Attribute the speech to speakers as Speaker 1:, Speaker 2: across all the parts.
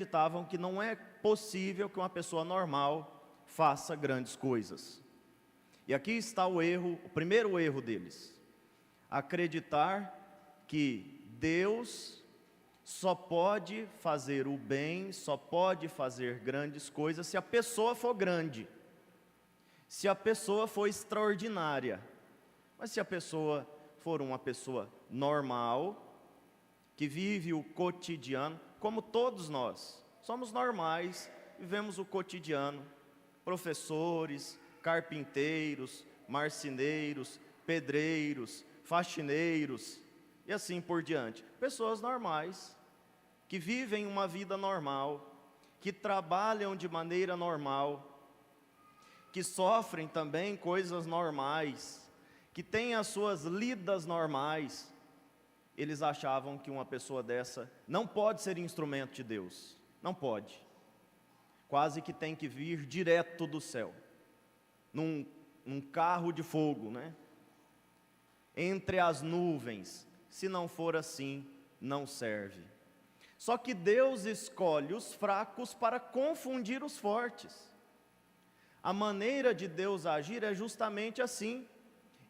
Speaker 1: acreditavam que não é possível que uma pessoa normal faça grandes coisas. E aqui está o erro, o primeiro erro deles: acreditar que Deus só pode fazer o bem, só pode fazer grandes coisas se a pessoa for grande, se a pessoa for extraordinária. Mas se a pessoa for uma pessoa normal, que vive o cotidiano, como todos nós, somos normais, vivemos o cotidiano, professores, carpinteiros, marceneiros, pedreiros, faxineiros, e assim por diante. Pessoas normais, que vivem uma vida normal, que trabalham de maneira normal, que sofrem também coisas normais, que têm as suas lidas normais. Eles achavam que uma pessoa dessa não pode ser instrumento de Deus, não pode. Quase que tem que vir direto do céu, num carro de fogo, né? Entre as nuvens. Se não for assim, não serve. Só que Deus escolhe os fracos para confundir os fortes. A maneira de Deus agir é justamente assim.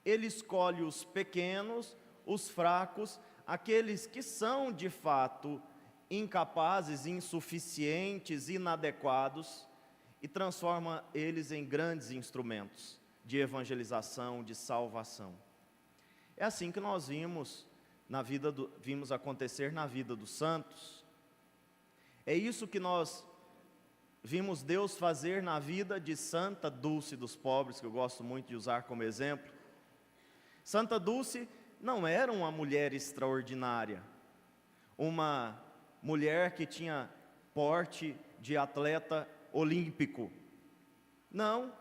Speaker 1: Ele escolhe os pequenos, os fracos, aqueles que são de fato incapazes, insuficientes, inadequados, e transforma eles em grandes instrumentos de evangelização, de salvação. É assim que nós vimos acontecer na vida dos santos. É isso que nós vimos Deus fazer na vida de Santa Dulce dos Pobres, que eu gosto muito de usar como exemplo. Santa Dulce não era uma mulher extraordinária, uma mulher que tinha porte de atleta olímpico. Não,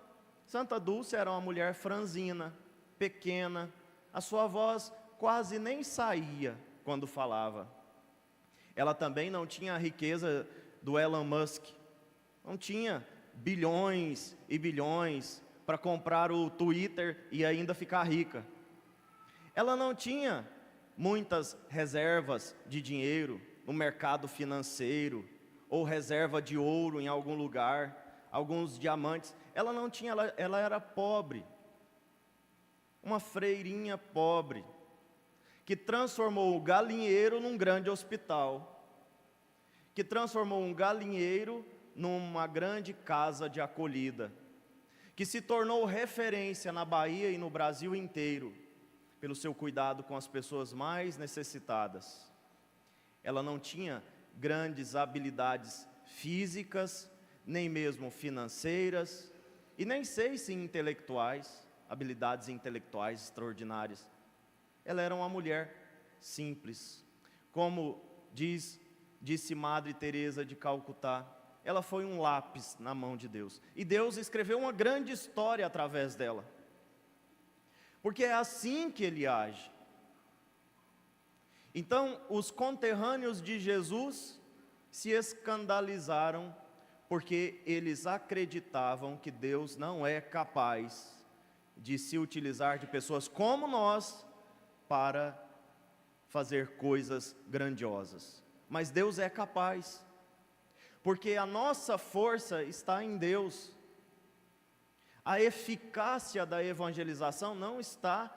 Speaker 1: Santa Dulce era uma mulher franzina, pequena, a sua voz quase nem saía quando falava. Ela também não tinha a riqueza do Elon Musk, não tinha bilhões e bilhões para comprar o Twitter e ainda ficar rica. Ela não tinha muitas reservas de dinheiro no mercado financeiro, ou reserva de ouro em algum lugar, alguns diamantes. Ela não tinha, ela era pobre, uma freirinha pobre, que transformou o galinheiro num grande hospital, que transformou um galinheiro numa grande casa de acolhida, que se tornou referência na Bahia e no Brasil inteiro, pelo seu cuidado com as pessoas mais necessitadas. Ela não tinha grandes habilidades físicas, nem mesmo financeiras, e nem sei se intelectuais, habilidades intelectuais extraordinárias. Ela era uma mulher simples, como disse Madre Teresa de Calcutá. Ela foi um lápis na mão de Deus, e Deus escreveu uma grande história através dela, porque é assim que Ele age. Então, os conterrâneos de Jesus se escandalizaram, porque eles acreditavam que Deus não é capaz de se utilizar de pessoas como nós para fazer coisas grandiosas. Mas Deus é capaz, porque a nossa força está em Deus. A eficácia da evangelização não está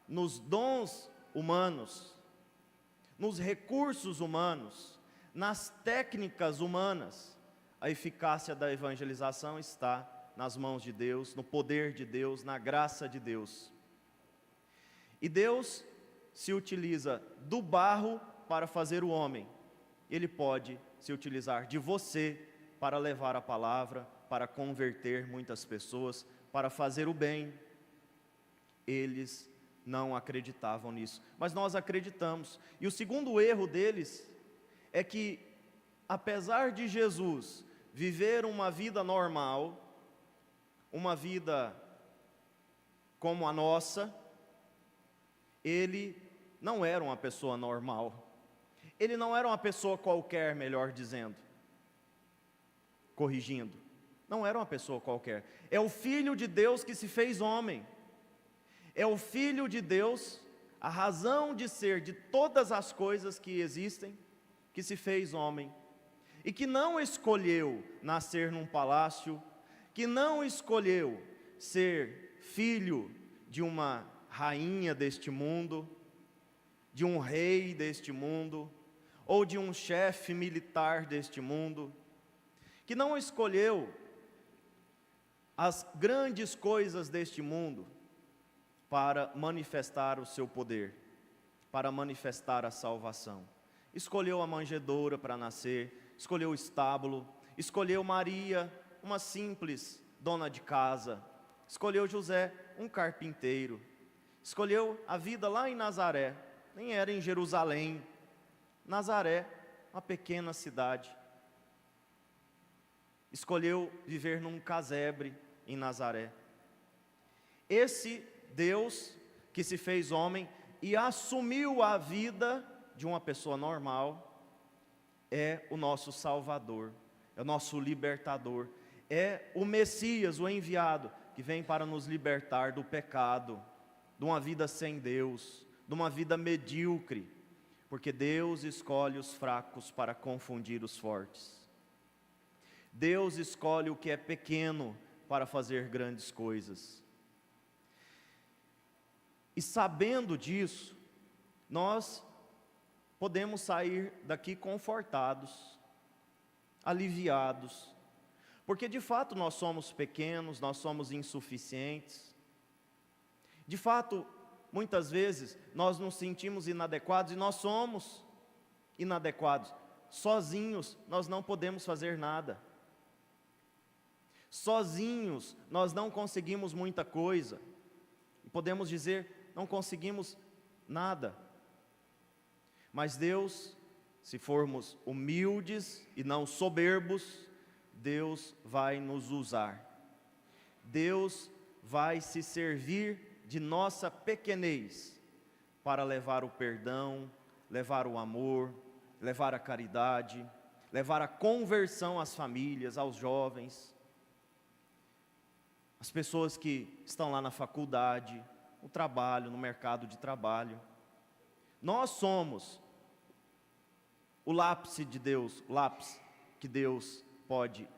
Speaker 1: nos dons humanos, nos recursos humanos, nas técnicas humanas. A eficácia da evangelização está nas mãos de Deus, no poder de Deus, na graça de Deus. E Deus se utiliza do barro para fazer o homem. Ele pode se utilizar de você para levar a palavra, para converter muitas pessoas, para fazer o bem. Eles não acreditavam nisso, mas nós acreditamos. E o segundo erro deles é que, apesar de Jesus viver uma vida normal, uma vida como a nossa, ele não era uma pessoa normal. Ele não era uma pessoa qualquer, melhor dizendo, corrigindo. Não era uma pessoa qualquer. É o Filho de Deus que se fez homem. É o Filho de Deus, a razão de ser de todas as coisas que existem, que se fez homem. e que não escolheu nascer num palácio, que não escolheu ser filho de uma rainha deste mundo, de um rei deste mundo, ou de um chefe militar deste mundo, que não escolheu as grandes coisas deste mundo para manifestar o seu poder, para manifestar a salvação. Escolheu a manjedoura para nascer, escolheu o estábulo, escolheu Maria, uma simples dona de casa, escolheu José, um carpinteiro, escolheu a vida lá em Nazaré, nem era em Jerusalém, Nazaré, uma pequena cidade. Escolheu viver num casebre em Nazaré. Esse Deus que se fez homem e assumiu a vida de uma pessoa normal, é o nosso Salvador, é o nosso libertador, é o Messias, o enviado, que vem para nos libertar do pecado, de uma vida sem Deus, de uma vida medíocre, porque Deus escolhe os fracos para confundir os fortes. Deus escolhe o que é pequeno para fazer grandes coisas. E sabendo disso, nós podemos sair daqui confortados, aliviados, porque de fato nós somos pequenos, nós somos insuficientes. De fato, muitas vezes nós nos sentimos inadequados, e nós somos inadequados. Sozinhos nós não podemos fazer nada. Sozinhos nós não conseguimos muita coisa. Podemos dizer, não conseguimos nada. Mas Deus, se formos humildes e não soberbos, Deus vai nos usar. Deus vai se servir de nossa pequenez para levar o perdão, levar o amor, levar a caridade, levar a conversão às famílias, aos jovens, as pessoas que estão lá na faculdade, no trabalho, no mercado de trabalho. Nós somos o lápis de Deus, o lápis que Deus pode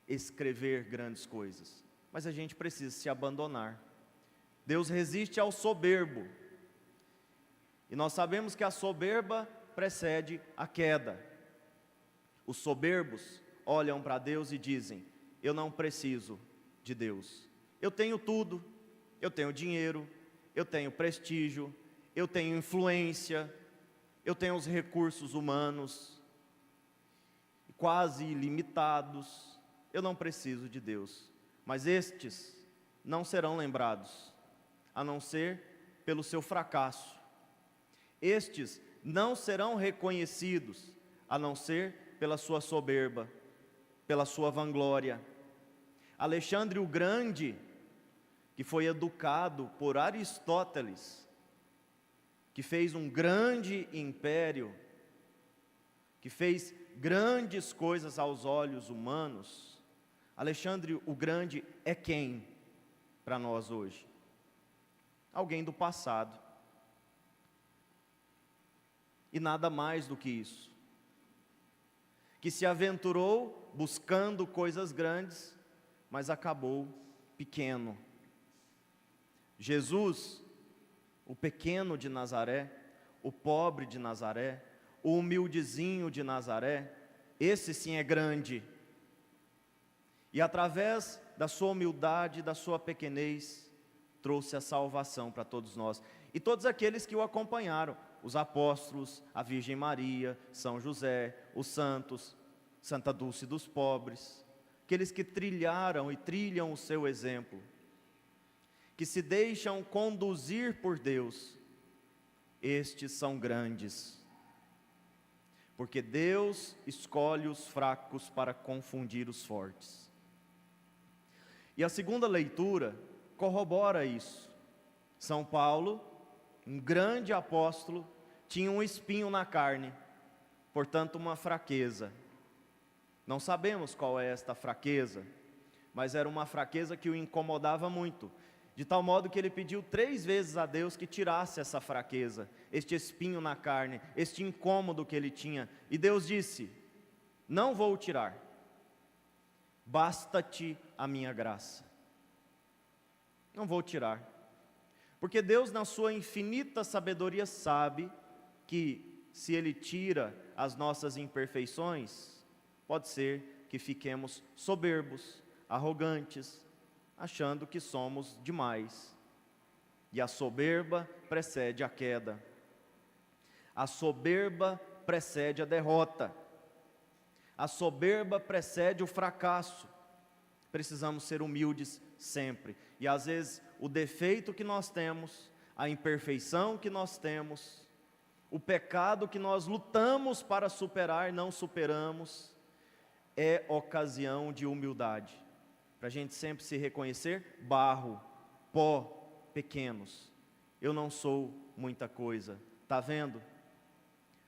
Speaker 1: escrever grandes coisas, mas a gente precisa se abandonar. Deus resiste ao soberbo, e nós sabemos que a soberba precede a queda. Os soberbos olham para Deus e dizem: eu não preciso de Deus, eu tenho tudo, eu tenho dinheiro, eu tenho prestígio, eu tenho influência, eu tenho os recursos humanos quase ilimitados, eu não preciso de Deus. Mas estes não serão lembrados, a não ser pelo seu fracasso. Estes não serão reconhecidos, a não ser pela sua soberba, pela sua vanglória. Alexandre o Grande, que foi educado por Aristóteles, que fez um grande império, que fez grandes coisas aos olhos humanos, Alexandre o Grande é quem para nós hoje? Alguém do passado. E nada mais do que isso. Que se aventurou buscando coisas grandes, mas acabou pequeno. Jesus, o pequeno de Nazaré, o pobre de Nazaré, o humildezinho de Nazaré, esse sim é grande. E através da sua humildade, da sua pequenez, trouxe a salvação para todos nós. E todos aqueles que o acompanharam, os apóstolos, a Virgem Maria, São José, os santos, Santa Dulce dos pobres, aqueles que trilharam e trilham o seu exemplo, que se deixam conduzir por Deus, estes são grandes, porque Deus escolhe os fracos para confundir os fortes. E a segunda leitura corrobora isso. São Paulo, um grande apóstolo, tinha um espinho na carne, portanto uma fraqueza. Não sabemos qual é esta fraqueza, mas era uma fraqueza que o incomodava muito, de tal modo que ele pediu 3 vezes a Deus que tirasse essa fraqueza, este espinho na carne, este incômodo que ele tinha. E Deus disse: não vou tirar. Basta-te a minha graça. Não vou tirar. Porque Deus, na sua infinita sabedoria, sabe que se Ele tira as nossas imperfeições, pode ser que fiquemos soberbos, arrogantes, achando que somos demais. E a soberba precede a queda. A soberba precede a derrota. A soberba precede o fracasso. Precisamos ser humildes sempre. E às vezes o defeito que nós temos, a imperfeição que nós temos, o pecado que nós lutamos para superar, não superamos, é ocasião de humildade. Para a gente sempre se reconhecer barro, pó, pequenos. Eu não sou muita coisa. Está vendo?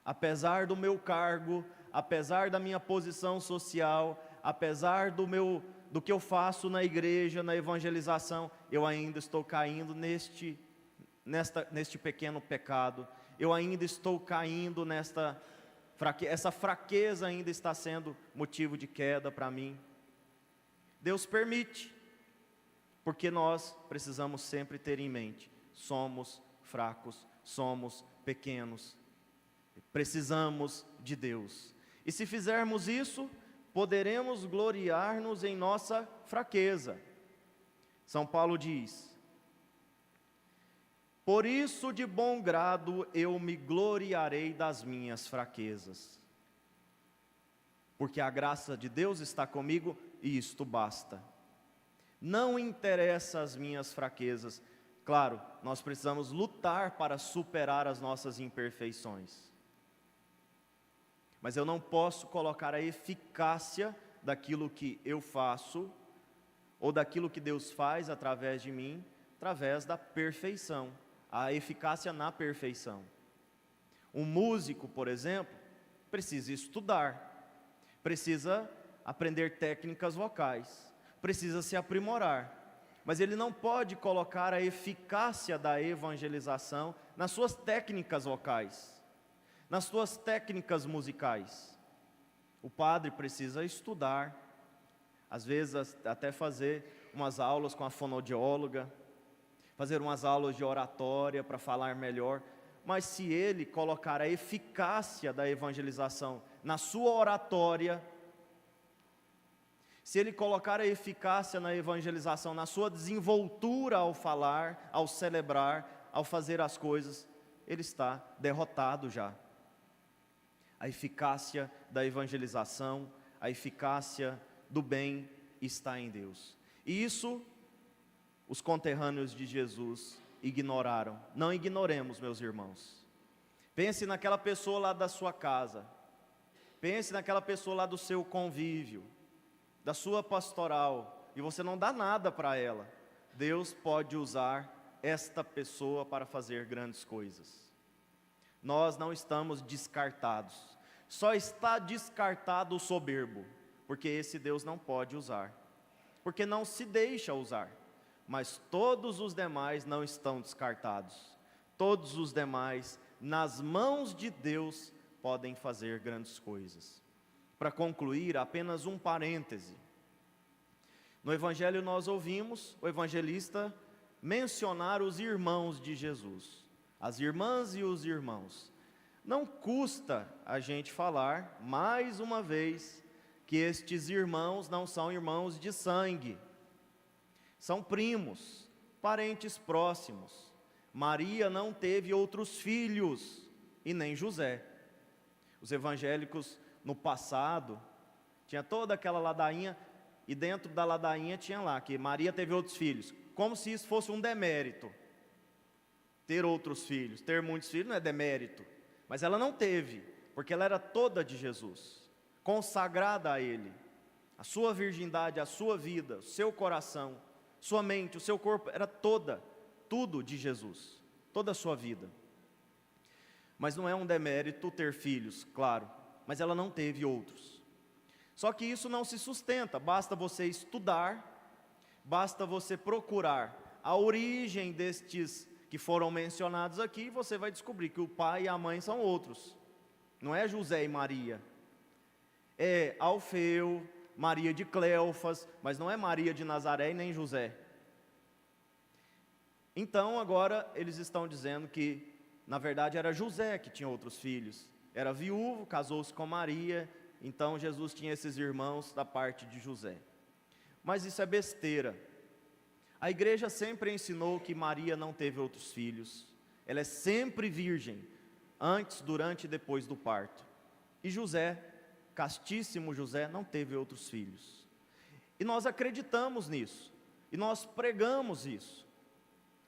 Speaker 1: Apesar do meu cargo, apesar da minha posição social, apesar do que eu faço na igreja, na evangelização, eu ainda estou caindo neste pequeno pecado. Eu ainda estou caindo essa fraqueza ainda está sendo motivo de queda para mim. Deus permite, porque nós precisamos sempre ter em mente, somos fracos, somos pequenos, precisamos de Deus. E se fizermos isso, poderemos gloriar-nos em nossa fraqueza. São Paulo diz: por isso de bom grado eu me gloriarei das minhas fraquezas, porque a graça de Deus está comigo e isto basta. Não interessa as minhas fraquezas. Claro, nós precisamos lutar para superar as nossas imperfeições. Mas eu não posso colocar a eficácia daquilo que eu faço, ou daquilo que Deus faz através de mim, através da perfeição. A eficácia na perfeição. Um músico, por exemplo, precisa estudar, precisa aprender técnicas vocais, precisa se aprimorar, mas ele não pode colocar a eficácia da evangelização nas suas técnicas vocais, nas suas técnicas musicais. O padre precisa estudar, às vezes até fazer umas aulas com a fonoaudióloga, fazer umas aulas de oratória para falar melhor, mas se ele colocar a eficácia da evangelização na sua oratória, se ele colocar a eficácia na evangelização na sua desenvoltura ao falar, ao celebrar, ao fazer as coisas, ele está derrotado já. A eficácia da evangelização, a eficácia do bem está em Deus. E isso os conterrâneos de Jesus ignoraram. Não ignoremos, meus irmãos. Pense naquela pessoa lá da sua casa. Pense naquela pessoa lá do seu convívio, da sua pastoral, e você não dá nada para ela. Deus pode usar esta pessoa para fazer grandes coisas. Nós não estamos descartados. Só está descartado o soberbo, porque esse Deus não pode usar, porque não se deixa usar. Mas todos os demais não estão descartados. Todos os demais, nas mãos de Deus, podem fazer grandes coisas. Para concluir, apenas um parêntese. No Evangelho nós ouvimos o evangelista mencionar os irmãos de Jesus, as irmãs e os irmãos. Não custa a gente falar, mais uma vez, que estes irmãos não são irmãos de sangue. São primos, parentes próximos. Maria não teve outros filhos, e nem José. Os evangélicos no passado, tinha toda aquela ladainha, e dentro da ladainha tinha lá, que Maria teve outros filhos, como se isso fosse um demérito. Ter outros filhos, ter muitos filhos não é demérito, mas ela não teve, porque ela era toda de Jesus, consagrada a Ele. A sua virgindade, a sua vida, o seu coração, sua mente, o seu corpo, era tudo de Jesus, toda a sua vida. Mas não é um demérito ter filhos, claro, mas ela não teve outros. Só que isso não se sustenta, basta você estudar, basta você procurar a origem destes que foram mencionados aqui, e você vai descobrir que o pai e a mãe são outros, não é José e Maria. é Alfeu, Maria de Cleofas, mas não é Maria de Nazaré e nem José. Então agora eles estão dizendo que, na verdade, era José que tinha outros filhos. Era viúvo, casou-se com Maria, então Jesus tinha esses irmãos da parte de José. Mas isso é besteira. A igreja sempre ensinou que Maria não teve outros filhos. Ela é sempre virgem, antes, durante e depois do parto. E José, castíssimo José, não teve outros filhos. E nós acreditamos nisso. E nós pregamos isso.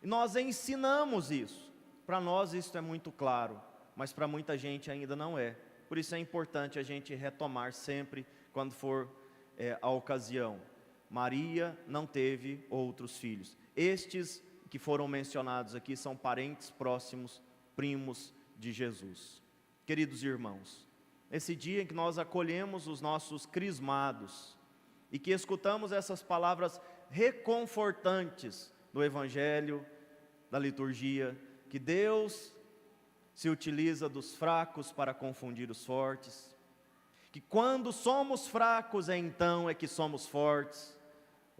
Speaker 1: E nós ensinamos isso. Para nós isso é muito claro, mas para muita gente ainda não é. Por isso é importante a gente retomar sempre, quando for a ocasião. Maria não teve outros filhos. Estes que foram mencionados aqui são parentes próximos, primos de Jesus. Queridos irmãos, nesse dia em que nós acolhemos os nossos crismados e que escutamos essas palavras reconfortantes do Evangelho, da liturgia, que Deus se utiliza dos fracos para confundir os fortes, que quando somos fracos então é que somos fortes,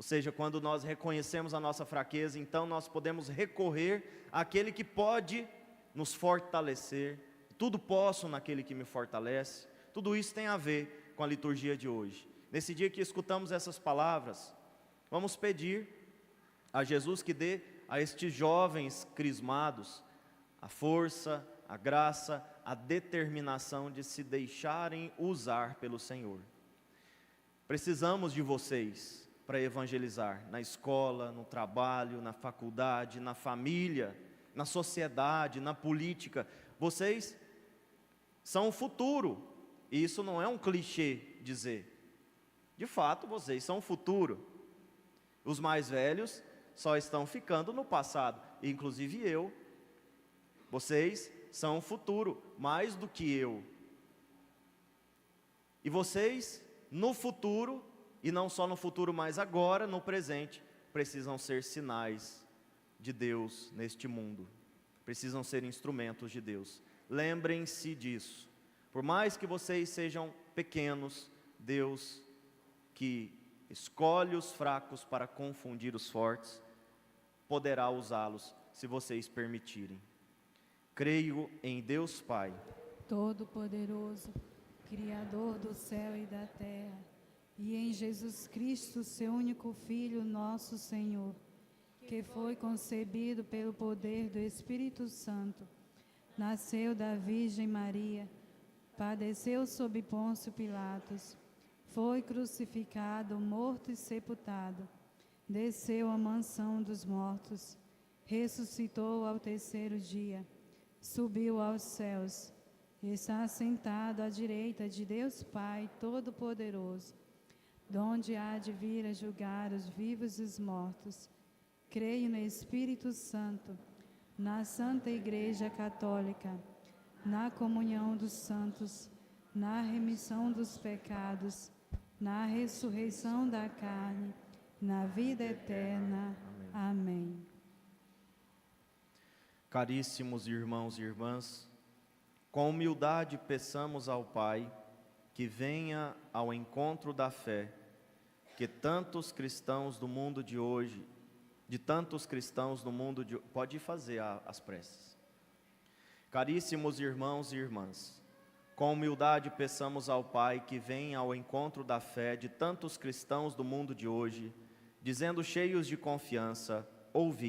Speaker 1: ou seja, quando nós reconhecemos a nossa fraqueza, então nós podemos recorrer àquele que pode nos fortalecer. Tudo posso naquele que me fortalece. Tudo isso tem a ver com a liturgia de hoje. Nesse dia que escutamos essas palavras, vamos pedir a Jesus que dê a estes jovens crismados a força, a graça, a determinação de se deixarem usar pelo Senhor. Precisamos de vocês para evangelizar na escola, no trabalho, na faculdade, na família, na sociedade, na política. Vocês são o futuro, e isso não é um clichê dizer. De fato, vocês são o futuro. Os mais velhos só estão ficando no passado, inclusive eu. Vocês são o futuro, mais do que eu. E vocês, no futuro, e não só no futuro, mas agora, no presente, precisam ser sinais de Deus neste mundo. Precisam ser instrumentos de Deus. Lembrem-se disso. Por mais que vocês sejam pequenos, Deus, que escolhe os fracos para confundir os fortes, poderá usá-los, se vocês permitirem. Creio em Deus Pai,
Speaker 2: Todo-Poderoso, Criador do céu e da terra, e em Jesus Cristo, seu único Filho, nosso Senhor, que foi concebido pelo poder do Espírito Santo, nasceu da Virgem Maria, padeceu sob Pôncio Pilatos, foi crucificado, morto e sepultado, desceu à mansão dos mortos, ressuscitou ao terceiro dia, subiu aos céus, está sentado à direita de Deus Pai Todo-Poderoso, donde há de vir a julgar os vivos e os mortos. Creio no Espírito Santo, na Santa Igreja Católica, na comunhão dos santos, na remissão dos pecados, na ressurreição da carne, na vida eterna. Amém.
Speaker 1: Caríssimos irmãos e irmãs, com humildade peçamos ao Pai que venha ao encontro da fé que tantos cristãos do mundo de hoje, pode fazer as preces. Caríssimos irmãos e irmãs, com humildade peçamos ao Pai que venha ao encontro da fé de tantos cristãos do mundo de hoje, dizendo cheios de confiança: ouvi.